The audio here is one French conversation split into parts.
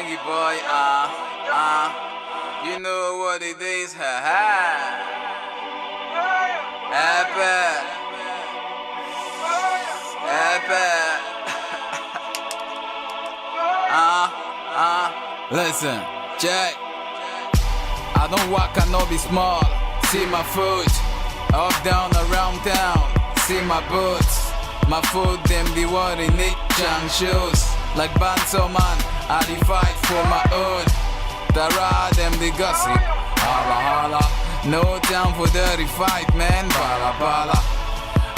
Youngie boy, you know what it is, Epic, epic. Listen, check. I don't walk, I know be small. See my foot, up, down, around town. See my boots, my foot, them the one in it, junk shoes. Like Banso man, I the fight for my hood. Tara, them the gossip, holla holla. No time for dirty fight, man, bala bala.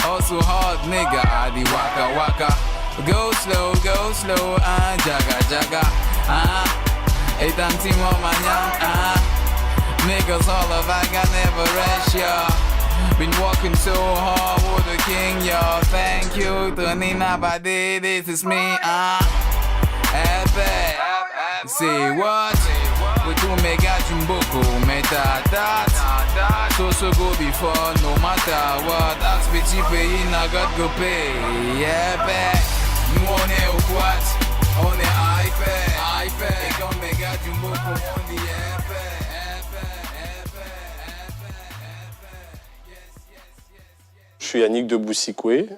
Also hard nigga, I the waka waka. Go slow, jaga jaga, Hey, tantimo manyan, Niggas all of I got never rest, y'all. Been walking so hard with the king, y'all. Thank you, Tonina Badi, this is me, Epic. Say what? We do mega jumboko, metatat. So go before, no matter what. Ask me cheap, I got go pay. Epic. Nous on est au quad, on est hyper. Et comme mega jumboko, on dit Je suis Yannick de Boussikoué,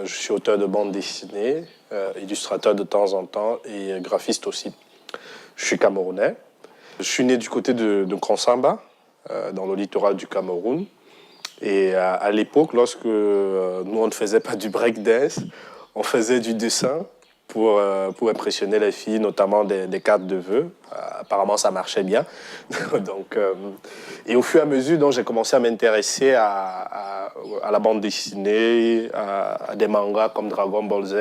je suis auteur de bande dessinée, illustrateur de temps en temps et graphiste aussi. Je suis camerounais. Je suis né du côté de Kransamba, dans le littoral du Cameroun. Et à l'époque, lorsque nous on ne faisait pas du breakdance, on faisait du dessin pour impressionner les filles, notamment des cartes de vœux. Apparemment, ça marchait bien. Donc, et au fur et à mesure, donc, j'ai commencé à m'intéresser à la bande dessinée, à des mangas comme Dragon Ball Z.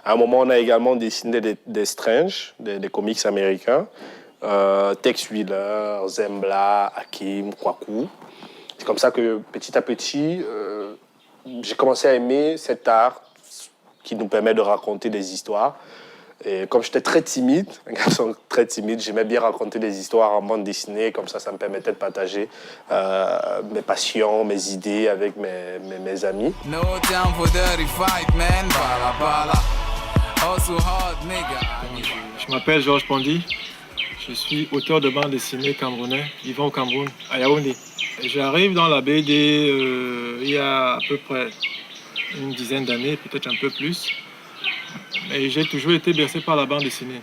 À un moment, on a également dessiné des Strange, des comics américains. Tex Wheeler, Zembla, Hakim, Kwaku. C'est comme ça que, petit à petit, j'ai commencé à aimer cet art qui nous permet de raconter des histoires. Et comme j'étais très timide, un garçon très timide, j'aimais bien raconter des histoires en bande dessinée. Comme ça me permettait de partager mes passions, mes idées avec mes amis. No time for dirty fight, man. Bala bala. Also hard, nigga. Je m'appelle Georges Pondy. Je suis auteur de bande dessinée camerounais, vivant au Cameroun, à Yaoundé. J'arrive dans la BD il y a à peu près une dizaine d'années, peut-être un peu plus. Mais j'ai toujours été bercé par la bande dessinée.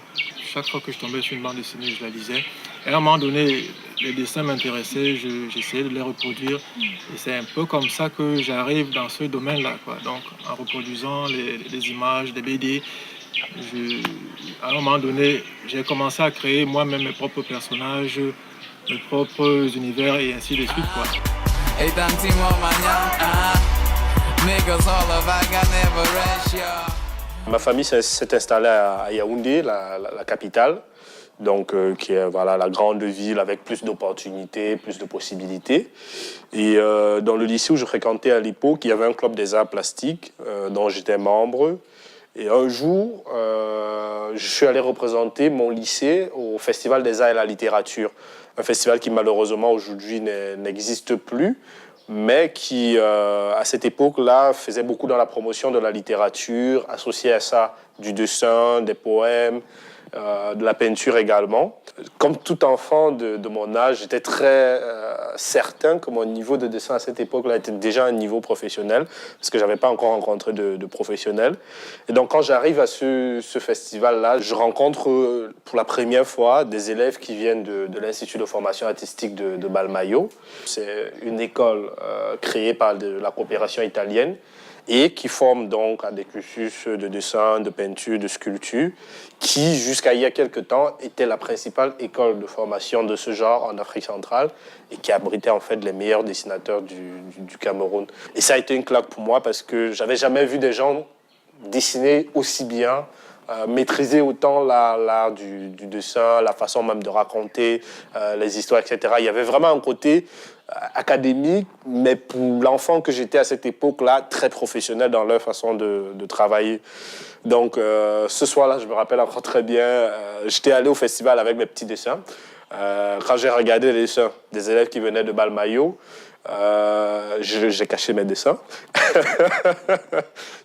Chaque fois que je tombais sur une bande dessinée, je la lisais. Et à un moment donné, les dessins m'intéressaient, j'essayais de les reproduire. Et c'est un peu comme ça que j'arrive dans ce domaine-là, quoi. Donc, en reproduisant les images des BD, à un moment donné, j'ai commencé à créer moi-même mes propres personnages, mes propres univers et ainsi de suite, quoi. Ma famille s'est installée à Yaoundé, la capitale, donc qui est voilà, la grande ville avec plus d'opportunités, plus de possibilités. Et dans le lycée où je fréquentais à l'époque, il y avait un club des arts plastiques dont j'étais membre. Et un jour, je suis allé représenter mon lycée au Festival des Arts et la Littérature. Un festival qui malheureusement aujourd'hui n'existe plus, mais qui, à cette époque-là, faisait beaucoup dans la promotion de la littérature, associé à ça du dessin, des poèmes, de la peinture également. Comme tout enfant de mon âge, j'étais très certain que mon niveau de dessin à cette époque-là était déjà un niveau professionnel, parce que je n'avais pas encore rencontré de professionnels. Et donc quand j'arrive à ce festival-là, je rencontre pour la première fois des élèves qui viennent de l'Institut de formation artistique de Balmayo. C'est une école créée par la coopération italienne, et qui forment donc à des cursus de dessin, de peinture, de sculpture, qui, jusqu'à il y a quelques temps, était la principale école de formation de ce genre en Afrique centrale et qui abritait en fait les meilleurs dessinateurs du Cameroun. Et ça a été une claque pour moi parce que j'avais jamais vu des gens dessiner aussi bien, maîtriser autant l'art du dessin, la façon même de raconter les histoires, etc. Il y avait vraiment un côté académique, mais pour l'enfant que j'étais à cette époque-là, très professionnel dans leur façon de travailler. Donc, ce soir-là, je me rappelle encore très bien, j'étais allé au festival avec mes petits dessins. Quand j'ai regardé les dessins des élèves qui venaient de Balmayo, j'ai caché mes dessins.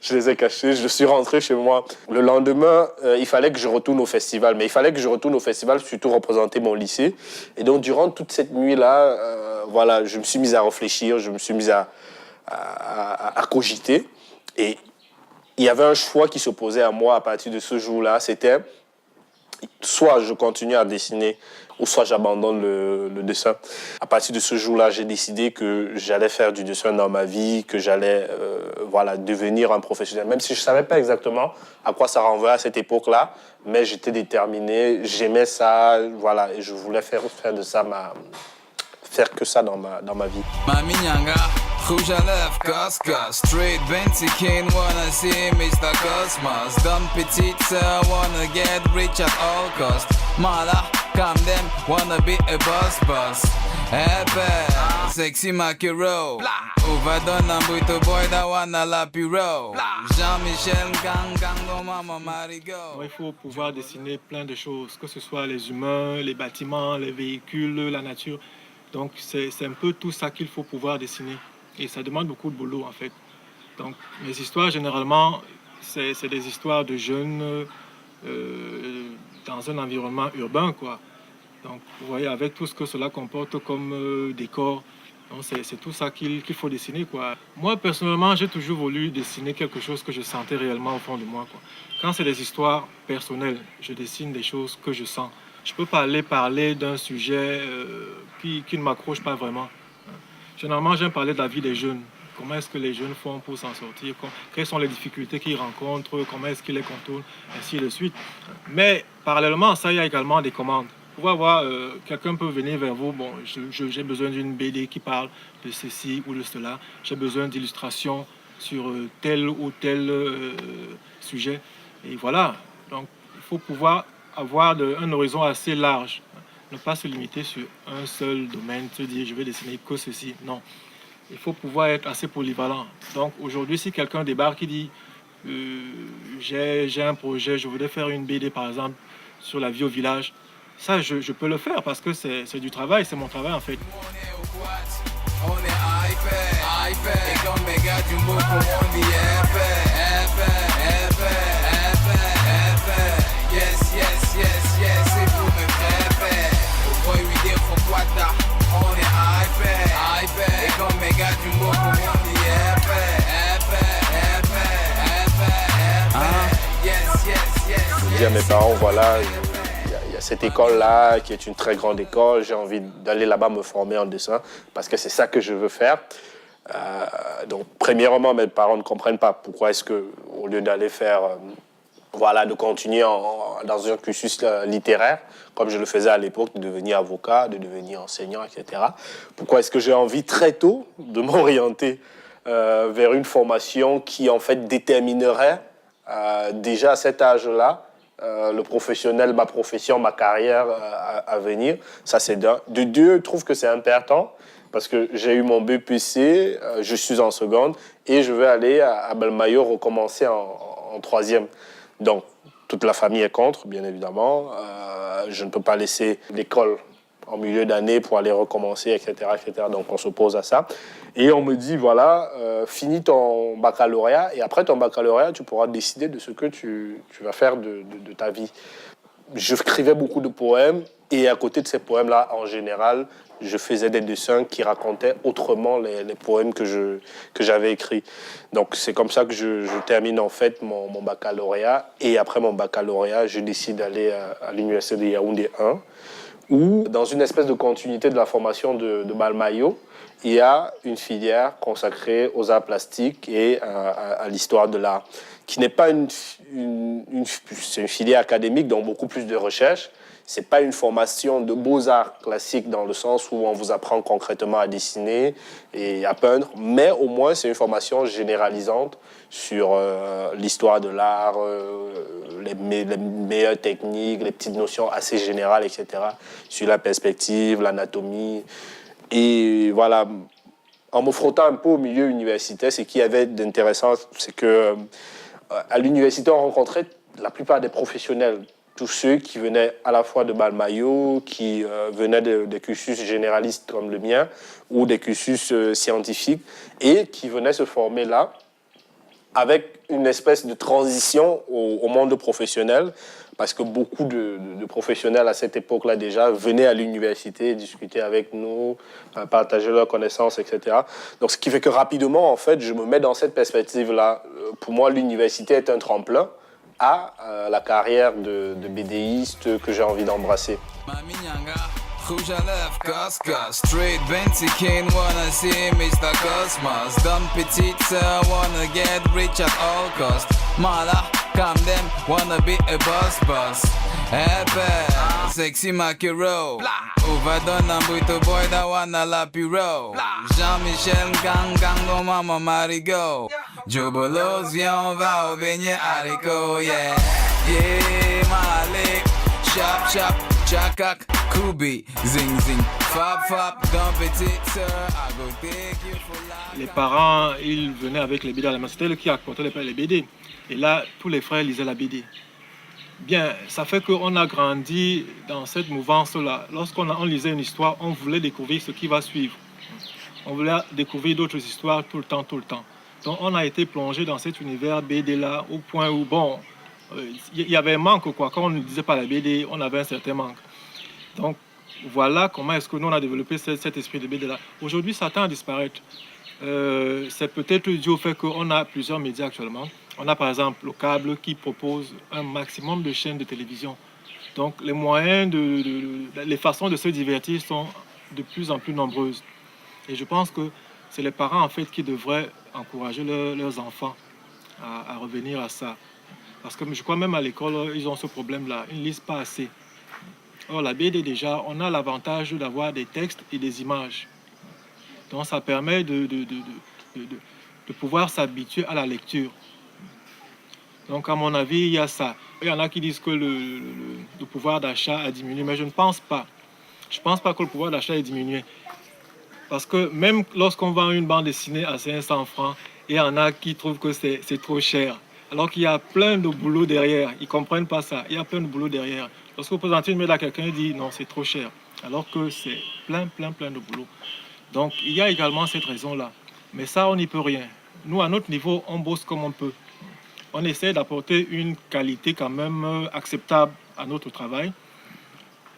Je les ai cachés. Je suis rentré chez moi. Le lendemain, il fallait que je retourne au festival. Mais il fallait que je retourne au festival, surtout représenter mon lycée. Et donc, durant toute cette nuit-là, voilà, je me suis mis à réfléchir, je me suis mis à cogiter. Et il y avait un choix qui s'opposait à moi à partir de ce jour-là. C'était soit je continue à dessiner ou soit j'abandonne le dessin. À partir de ce jour-là, j'ai décidé que j'allais faire du dessin dans ma vie, que j'allais voilà, devenir un professionnel. Même si je ne savais pas exactement à quoi ça renvoyait à cette époque-là, mais j'étais déterminé, j'aimais ça, voilà, et je voulais faire de ça faire que ça dans ma vie. Mami Nyanga, rouge à lèvres, Coscos, Street, Benty King, wanna see Mr. Cosmos. Dumb petite sœur, wanna get rich at all cost. Mala, calm them, wanna be a boss. Epe, sexy Makiro. Overdone and Buito boy that wanna la piro. Jean-Michel, gang, mama, marigo. Il faut pouvoir dessiner plein de choses, que ce soit les humains, les bâtiments, les véhicules, la nature. Donc c'est un peu tout ça qu'il faut pouvoir dessiner. Et ça demande beaucoup de boulot en fait. Donc mes histoires généralement, c'est des histoires de jeunes dans un environnement urbain, quoi. Donc vous voyez, avec tout ce que cela comporte comme décor, c'est tout ça qu'il faut dessiner, quoi. Moi personnellement, j'ai toujours voulu dessiner quelque chose que je sentais réellement au fond de moi, quoi. Quand c'est des histoires personnelles, je dessine des choses que je sens. Je peux pas aller parler d'un sujet qui ne m'accroche pas vraiment. Généralement, j'aime parler de la vie des jeunes. Comment est-ce que les jeunes font pour s'en sortir? Quelles sont les difficultés qu'ils rencontrent? Comment est-ce qu'ils les contournent? Ainsi de suite. Mais parallèlement à ça, il y a également des commandes. Vous pouvez voir, quelqu'un peut venir vers vous. Bon, j'ai besoin d'une BD qui parle de ceci ou de cela. J'ai besoin d'illustrations sur tel ou tel sujet. Et voilà. Donc, il faut pouvoir avoir un horizon assez large, ne pas se limiter sur un seul domaine, se dire je vais dessiner que ceci. Non, il faut pouvoir être assez polyvalent. Donc aujourd'hui, si quelqu'un débarque qui dit j'ai un projet, je voudrais faire une BD par exemple sur la vie au village, ça je peux le faire parce que c'est du travail, c'est mon travail en fait. Je dis à mes parents, voilà, il y a cette école-là qui est une très grande école, j'ai envie d'aller là-bas me former en dessin parce que c'est ça que je veux faire. Donc, premièrement, mes parents ne comprennent pas pourquoi est-ce que, au lieu d'aller faire, voilà, de continuer dans un cursus littéraire, comme je le faisais à l'époque, de devenir avocat, de devenir enseignant, etc. Pourquoi est-ce que j'ai envie très tôt de m'orienter vers une formation qui, en fait, déterminerait déjà à cet âge-là le professionnel, ma profession, ma carrière à venir. Ça, c'est d'un. De deux, je trouve que c'est important parce que j'ai eu mon BPC, je suis en seconde et je vais aller à Balmayo recommencer en troisième. Donc, toute la famille est contre, bien évidemment. Je ne peux pas laisser l'école en milieu d'année pour aller recommencer, etc., etc. Donc, on s'oppose à ça. Et on me dit, voilà, finis ton baccalauréat et après ton baccalauréat, tu pourras décider de ce que tu vas faire de ta vie. Je écrivais beaucoup de poèmes et à côté de ces poèmes-là, en général, je faisais des dessins qui racontaient autrement les poèmes que j'avais écrits. Donc c'est comme ça que je termine en fait mon baccalauréat. Et après mon baccalauréat, je décide d'aller à l'université de Yaoundé 1, où dans une espèce de continuité de la formation de Balmayo, il y a une filière consacrée aux arts plastiques et à l'histoire de l'art, qui n'est pas c'est une filière académique, donc beaucoup plus de recherche. Ce n'est pas une formation de beaux-arts classiques dans le sens où on vous apprend concrètement à dessiner et à peindre, mais au moins c'est une formation généralisante sur l'histoire de l'art, les meilleures techniques, les petites notions assez générales, etc., sur la perspective, l'anatomie. Et voilà, en me frottant un peu au milieu universitaire, ce qu'il y avait d'intéressant, c'est que à l'université, on rencontrait la plupart des professionnels, tous ceux qui venaient à la fois de Balmayo, qui venaient des cursus généralistes comme le mien, ou des cursus scientifiques, et qui venaient se former là, avec une espèce de transition au monde professionnel, parce que beaucoup de professionnels à cette époque-là déjà venaient à l'université, discuter avec nous, partager leurs connaissances, etc. Donc ce qui fait que rapidement, en fait, je me mets dans cette perspective-là. Pour moi, l'université est un tremplin à la carrière de BDiste que j'ai envie d'embrasser. Mami Nyanga, Rouge à lèvres, Coscos, Straight Benty King, wanna see Mr. Cosmos. Dumb petite sœur, wanna get rich at all cost. Mala, calm them, wanna be a boss. Epe, sexy Makiro. Overdone and Buito boy that wanna lap you roll. Jean-Michel gang, no mama marigo. Jobolos, viens, on va au beignet haricot, yeah. Yeah, Malik, chop, chakak. Kubi, zing, fab, dans petite sœur, I go take you for life. Les parents, ils venaient avec les BD à la main. C'était eux qui apportaient les BD. Et là, tous les frères lisaient la BD. Bien, ça fait qu'on a grandi dans cette mouvance-là. Lorsqu'on lisait une histoire, on voulait découvrir ce qui va suivre. On voulait découvrir d'autres histoires tout le temps. Donc, on a été plongé dans cet univers BD-là au point où, bon, il y avait un manque, quoi. Quand on ne disait pas la BD, on avait un certain manque. Donc, voilà comment est-ce que nous, on a développé cet esprit de BD-là. Aujourd'hui, ça tend à disparaître. C'est peut-être dû au fait qu'on a plusieurs médias actuellement. On a par exemple le câble qui propose un maximum de chaînes de télévision. Donc, les moyens, les façons de se divertir sont de plus en plus nombreuses. Et je pense que c'est les parents, en fait, qui devraient encourager leurs enfants à revenir à ça. Parce que je crois même à l'école, ils ont ce problème-là. Ils ne lisent pas assez. Or, la BD, déjà, on a l'avantage d'avoir des textes et des images. Donc, ça permet de pouvoir s'habituer à la lecture. Donc, à mon avis, il y a ça. Il y en a qui disent que le pouvoir d'achat a diminué, mais je ne pense pas. Je ne pense pas que le pouvoir d'achat ait diminué. Parce que même lorsqu'on vend une bande dessinée à 500 francs, il y en a qui trouvent que c'est trop cher. Alors qu'il y a plein de boulot derrière. Ils ne comprennent pas ça. Il y a plein de boulot derrière. Lorsque vous présentez une mail à quelqu'un, il dit non, c'est trop cher. Alors que c'est plein de boulot. Donc, il y a également cette raison-là. Mais ça, on n'y peut rien. Nous, à notre niveau, on bosse comme on peut. On essaie d'apporter une qualité quand même acceptable à notre travail.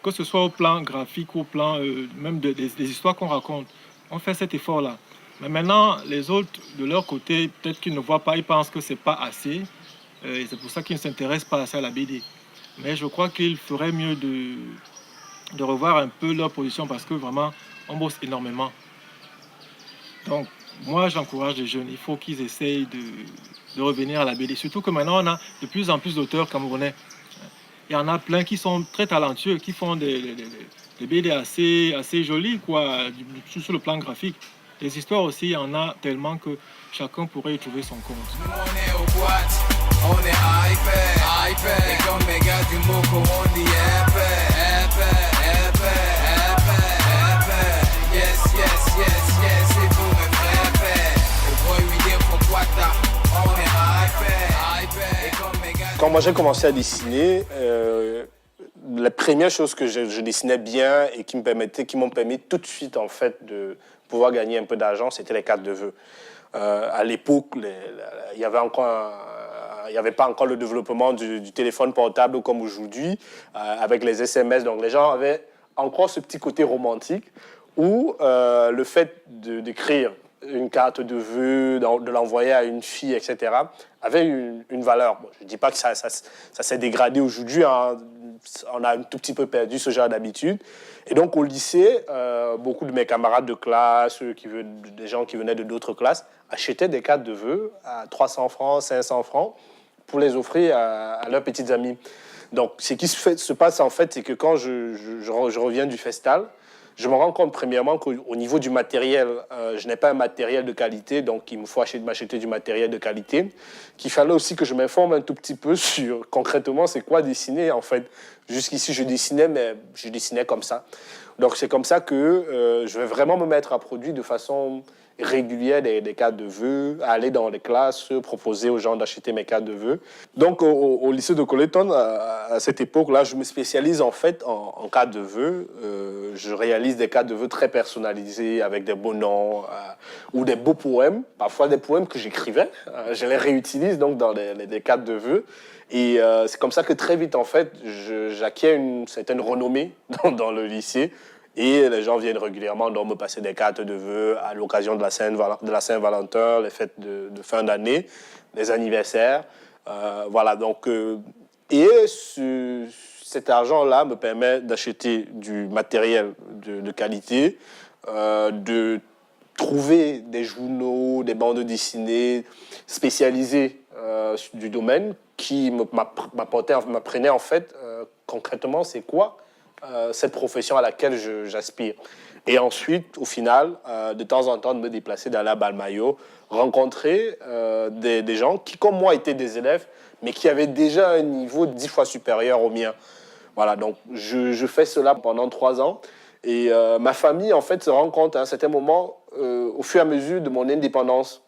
Que ce soit au plan graphique ou au plan même des histoires qu'on raconte. On fait cet effort-là. Mais maintenant, les autres, de leur côté, peut-être qu'ils ne voient pas, ils pensent que ce n'est pas assez. Et c'est pour ça qu'ils ne s'intéressent pas assez à la BD. Mais je crois qu'il ferait mieux de revoir un peu leur position parce que vraiment, on bosse énormément. Donc, moi, j'encourage les jeunes. Il faut qu'ils essayent de revenir à la BD. Surtout que maintenant, on a de plus en plus d'auteurs camerounais. Il y en a plein qui sont très talentueux, qui font des BD assez jolies, quoi, sur le plan graphique. Les histoires aussi, il y en a tellement que chacun pourrait y trouver son compte. Nous, on est au boîte, on est hyper. Et comme mes gars du Moko, on dit épais. Yes, c'est pour mes frères. Le boy, we there for Quata, on est hyper. Et comme mes gars. Quand moi j'ai commencé à dessiner, la première chose que je dessinais bien et qui m'ont permis tout de suite en fait de pouvoir gagner un peu d'argent, c'était les cartes de vœux. À l'époque, il n'y avait pas encore le développement du téléphone portable comme aujourd'hui, avec les SMS. Donc les gens avaient encore ce petit côté romantique où le fait d'écrire une carte de vœux, de l'envoyer à une fille, etc., avait une valeur. Bon, je ne dis pas que ça s'est dégradé aujourd'hui, hein. On a un tout petit peu perdu ce genre d'habitude. Et donc au lycée, beaucoup de mes camarades de classe, des gens qui venaient de d'autres classes, achetaient des cartes de vœux à 300 francs, 500 francs pour les offrir à leurs petites amies. Donc ce qui se passe en fait, c'est que quand je reviens du Festal, je me rends compte premièrement qu'au niveau du matériel, je n'ai pas un matériel de qualité, donc il me faut m'acheter du matériel de qualité. Qu'il fallait aussi que je m'informe un tout petit peu sur concrètement c'est quoi dessiner en fait. Jusqu'ici je dessinais, mais je dessinais comme ça. Donc c'est comme ça que je vais vraiment me mettre à produire de façon régulière des cartes de vœux, aller dans les classes, proposer aux gens d'acheter mes cartes de vœux. Donc au lycée de Coleton, à cette époque-là, je me spécialise en fait en cartes de vœux. Je réalise des cartes de vœux très personnalisées avec des beaux noms ou des beaux poèmes, parfois des poèmes que j'écrivais. Je les réutilise donc dans les cartes de vœux. Et c'est comme ça que très vite, en fait, j'acquiers une certaine renommée dans le lycée. Et les gens viennent régulièrement donc me passer des cartes de vœux à l'occasion de la Saint-Valentin, les fêtes de fin d'année, les anniversaires. Voilà, donc... cet argent-là me permet d'acheter du matériel de qualité, de trouver des journaux, des bandes dessinées spécialisées du domaine qui m'apprenaient en fait concrètement c'est quoi cette profession à laquelle j'aspire. Et ensuite, au final, de temps en temps, de me déplacer d'aller à Balmayo, rencontrer des gens qui, comme moi, étaient des élèves, mais qui avaient déjà un niveau 10 fois supérieur au mien. Voilà, donc je fais cela pendant 3 ans. Et ma famille, en fait, se rend compte à un certain moment, au fur et à mesure de mon indépendance,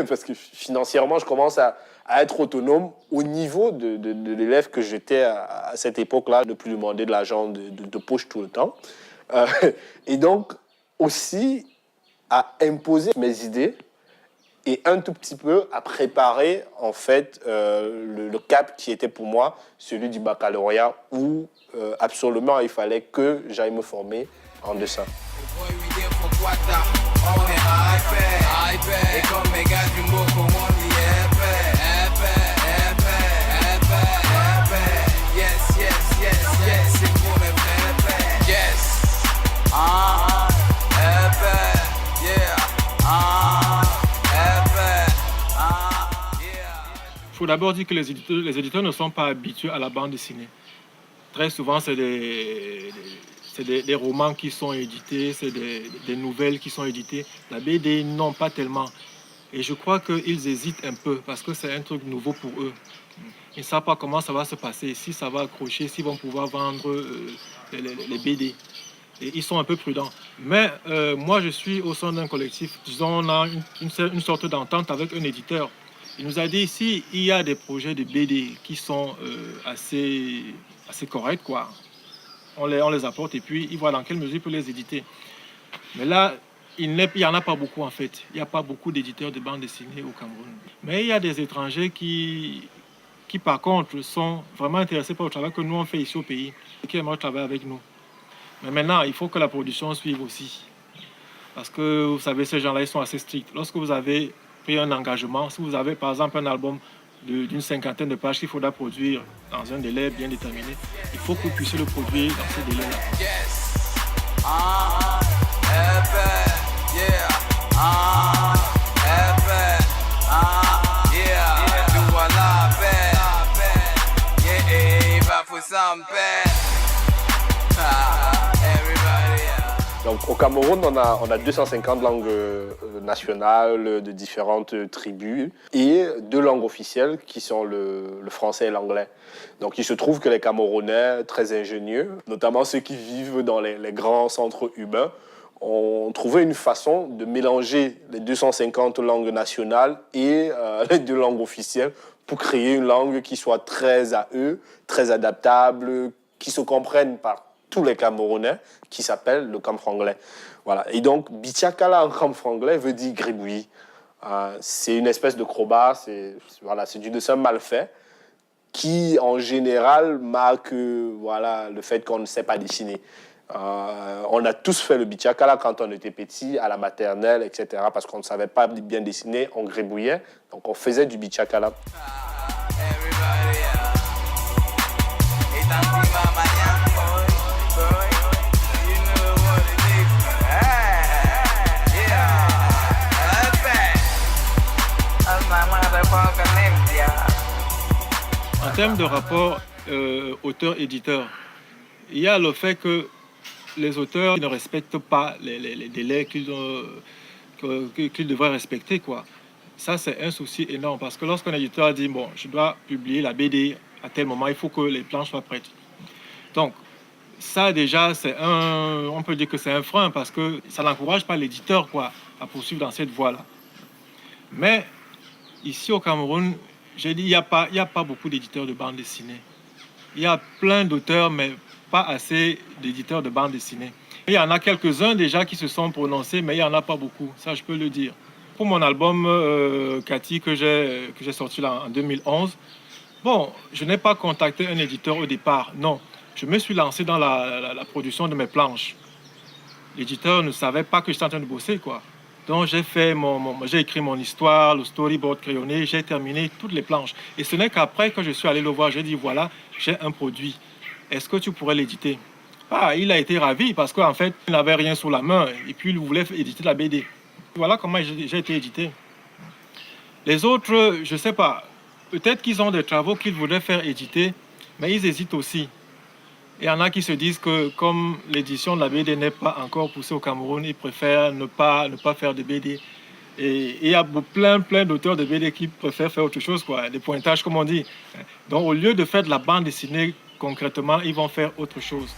parce que financièrement, je commence à être autonome au niveau de l'élève que j'étais à cette époque-là, de ne plus demander de l'argent de poche tout le temps. Et donc, aussi, à imposer mes idées et un tout petit peu à préparer, en fait, le cap qui était pour moi celui du baccalauréat où, absolument, il fallait que j'aille me former en dessin. Il faut d'abord dire que les éditeurs ne sont pas habitués à la bande dessinée. Très souvent, c'est des romans qui sont édités, c'est des nouvelles qui sont éditées. La BD, non, pas tellement. Et je crois qu'ils hésitent un peu parce que c'est un truc nouveau pour eux. Ils ne savent pas comment ça va se passer, si ça va accrocher, s'ils vont pouvoir vendre les BD. Et ils sont un peu prudents. Mais moi, je suis au sein d'un collectif. Disons, on a une sorte d'entente avec un éditeur. Il nous a dit ici, il y a des projets de BD qui sont assez corrects, quoi. On les apporte et puis il voit dans quelle mesure il peut les éditer. Mais là, il n'y en a pas beaucoup en fait. Il n'y a pas beaucoup d'éditeurs de bande dessinée au Cameroun. Mais il y a des étrangers qui par contre sont vraiment intéressés par le travail que nous on fait ici au pays et qui aimeraient travailler avec nous. Mais maintenant, il faut que la production suive aussi. Parce que vous savez, ces gens-là, ils sont assez stricts. Lorsque vous avez pris un engagement, si vous avez par exemple un album d'une 50aine de pages qu'il faudra produire dans un délai bien déterminé, il faut que vous puissiez le produire dans ce délai-là. Yes. Donc au Cameroun, on a 250 langues nationales de différentes tribus et 2 langues officielles qui sont le français et l'anglais. Donc il se trouve que les Camerounais, très ingénieux, notamment ceux qui vivent dans les grands centres urbains, ont trouvé une façon de mélanger les 250 langues nationales et les 2 langues officielles pour créer une langue qui soit très à eux, très adaptable, qui se comprenne par tous les Camerounais, qui s'appelle le camfranglais. Voilà. Et donc, Bichakala en camfranglais veut dire gribouillis. C'est une espèce de crobat, c'est du dessin mal fait, qui en général marque le fait qu'on ne sait pas dessiner. On a tous fait le Bichakala quand on était petit, à la maternelle, etc. Parce qu'on ne savait pas bien dessiner, on gribouillait, donc on faisait du Bichakala. En termes de rapport auteur-éditeur, il y a le fait que les auteurs ne respectent pas les délais qu'ils devraient respecter, quoi. Ça, c'est un souci énorme parce que lorsqu'un éditeur dit, bon, je dois publier la BD à tel moment, il faut que les planches soient prêtes. Donc, ça, déjà, on peut dire que c'est un frein parce que ça n'encourage pas l'éditeur, quoi, à poursuivre dans cette voie-là. Mais ici au Cameroun, j'ai dit, il n'y a pas beaucoup d'éditeurs de bande dessinée. Il y a plein d'auteurs, mais pas assez d'éditeurs de bande dessinée. Il y en a quelques-uns déjà qui se sont prononcés, mais il n'y en a pas beaucoup, ça je peux le dire. Pour mon album Cathy que j'ai sorti là en 2011, bon, je n'ai pas contacté un éditeur au départ, non. Je me suis lancé dans la production de mes planches. L'éditeur ne savait pas que j'étais en train de bosser, quoi. Donc j'ai écrit mon histoire, le storyboard crayonné, j'ai terminé toutes les planches. Et ce n'est qu'après que je suis allé le voir, j'ai dit voilà, j'ai un produit. Est-ce que tu pourrais l'éditer? Ah, il a été ravi parce qu'en fait, il n'avait rien sous la main et puis il voulait éditer la BD. Voilà comment j'ai été édité. Les autres, je ne sais pas, peut-être qu'ils ont des travaux qu'ils voudraient faire éditer, mais ils hésitent aussi. Il y en a qui se disent que comme l'édition de la BD n'est pas encore poussée au Cameroun, ils préfèrent ne pas faire de BD. Et il y a plein d'auteurs de BD qui préfèrent faire autre chose, quoi, des pointages comme on dit. Donc au lieu de faire de la bande dessinée concrètement, ils vont faire autre chose.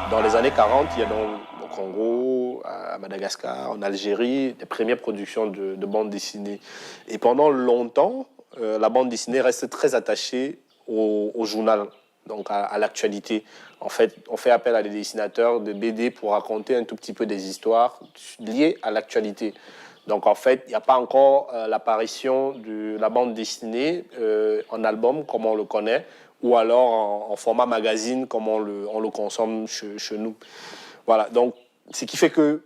Dans les années 40, il y a au Congo, à Madagascar, en Algérie, des premières productions de bande dessinée. Et pendant longtemps, la bande dessinée reste très attachée au journal, donc à l'actualité. En fait, on fait appel à des dessinateurs de BD pour raconter un tout petit peu des histoires liées à l'actualité. Donc en fait, il n'y a pas encore l'apparition de la bande dessinée en album comme on le connaît, ou alors en format magazine comme on le consomme chez nous. Voilà, donc ce qui fait que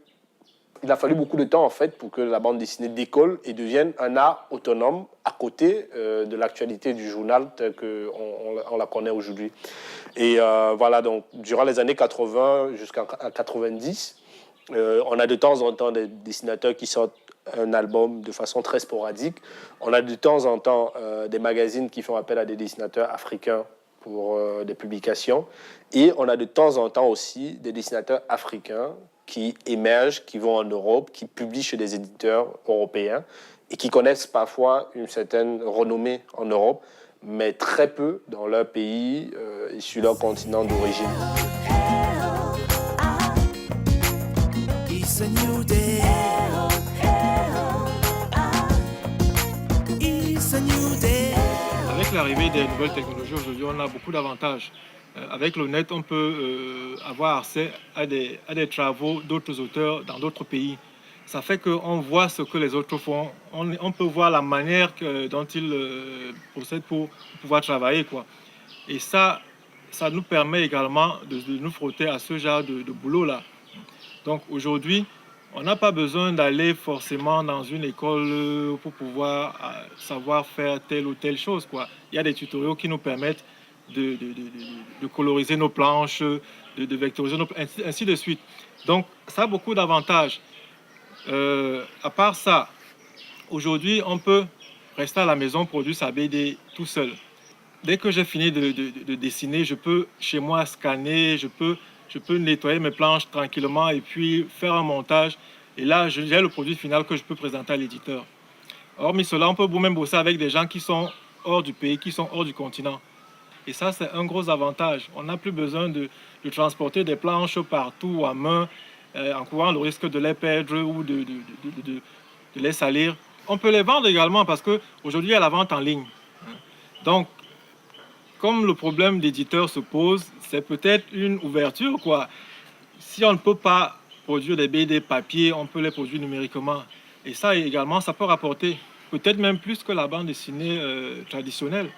il a fallu beaucoup de temps en fait pour que la bande dessinée décolle et devienne un art autonome à côté de l'actualité du journal tel qu'on la connaît aujourd'hui. Et voilà, donc durant les années 80 jusqu'à 90, on a de temps en temps des dessinateurs qui sortent un album de façon très sporadique. On a de temps en temps des magazines qui font appel à des dessinateurs africains pour des publications. Et on a de temps en temps aussi des dessinateurs africains qui émergent, qui vont en Europe, qui publient chez des éditeurs européens et qui connaissent parfois une certaine renommée en Europe, mais très peu dans leur pays et sur leur continent d'origine. Avec l'arrivée des nouvelles technologies aujourd'hui, on a beaucoup d'avantages. Avec le net, on peut avoir accès à des travaux d'autres auteurs dans d'autres pays. Ça fait qu'on voit ce que les autres font. On peut voir la manière dont ils procèdent pour pouvoir travailler, quoi. Et ça nous permet également de nous frotter à ce genre de boulot-là. Donc aujourd'hui, on n'a pas besoin d'aller forcément dans une école pour pouvoir savoir faire telle ou telle chose, quoi. Il y a des tutoriels qui nous permettent de coloriser nos planches, de vectoriser nos planches, ainsi de suite. Donc, ça a beaucoup d'avantages. À part ça, aujourd'hui, on peut rester à la maison, produire sa BD tout seul. Dès que j'ai fini de dessiner, je peux chez moi scanner, je peux nettoyer mes planches tranquillement et puis faire un montage. Et là, j'ai le produit final que je peux présenter à l'éditeur. Hormis cela, on peut même bosser avec des gens qui sont hors du pays, qui sont hors du continent. Et ça, c'est un gros avantage. On n'a plus besoin de transporter des planches partout à main, en courant le risque de les perdre ou de les salir. On peut les vendre également parce qu'aujourd'hui, il y a la vente en ligne. Donc, comme le problème d'éditeur se pose, c'est peut-être une ouverture, quoi. Si on ne peut pas produire des BD papier, on peut les produire numériquement. Et ça également, ça peut rapporter peut-être même plus que la bande dessinée traditionnelle.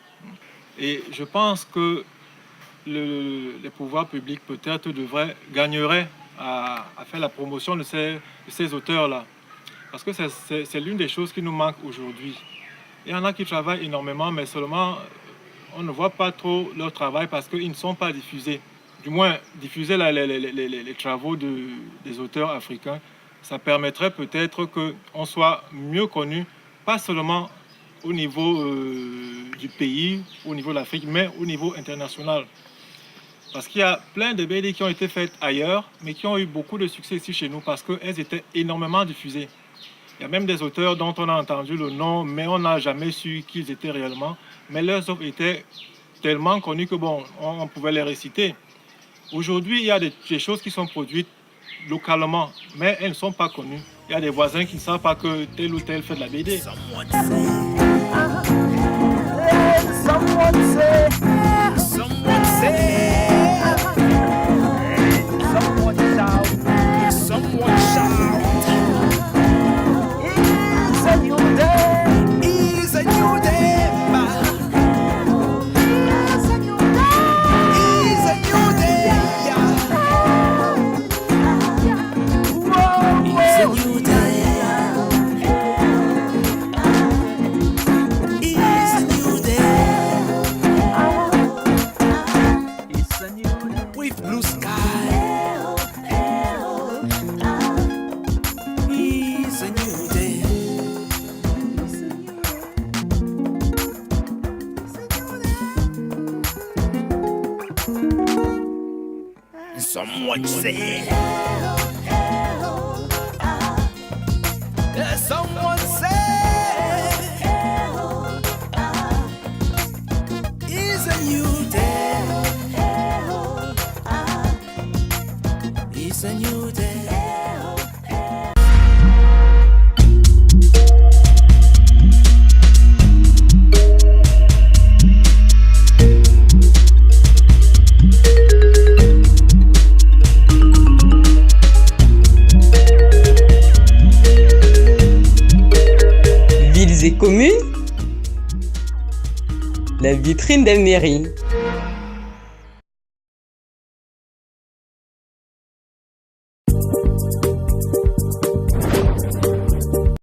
Et je pense que les pouvoirs publics peut-être gagneraient à faire la promotion de ces auteurs-là. Parce que c'est l'une des choses qui nous manque aujourd'hui. Il y en a qui travaillent énormément, mais seulement on ne voit pas trop leur travail parce qu'ils ne sont pas diffusés. Du moins, diffuser les travaux des auteurs africains, ça permettrait peut-être qu'on soit mieux connu, pas seulement au niveau du pays, au niveau de l'Afrique, mais au niveau international. Parce qu'il y a plein de BD qui ont été faites ailleurs, mais qui ont eu beaucoup de succès ici chez nous parce qu'elles étaient énormément diffusées. Il y a même des auteurs dont on a entendu le nom, mais on n'a jamais su qui ils étaient réellement. Mais leurs œuvres étaient tellement connues que bon, on pouvait les réciter. Aujourd'hui, il y a des choses qui sont produites localement, mais elles ne sont pas connues. Il y a des voisins qui ne savent pas que tel ou tel fait de la BD. Someone say, someone say, is a new day, is a new day. Villes et communes, la vitrine des mairies.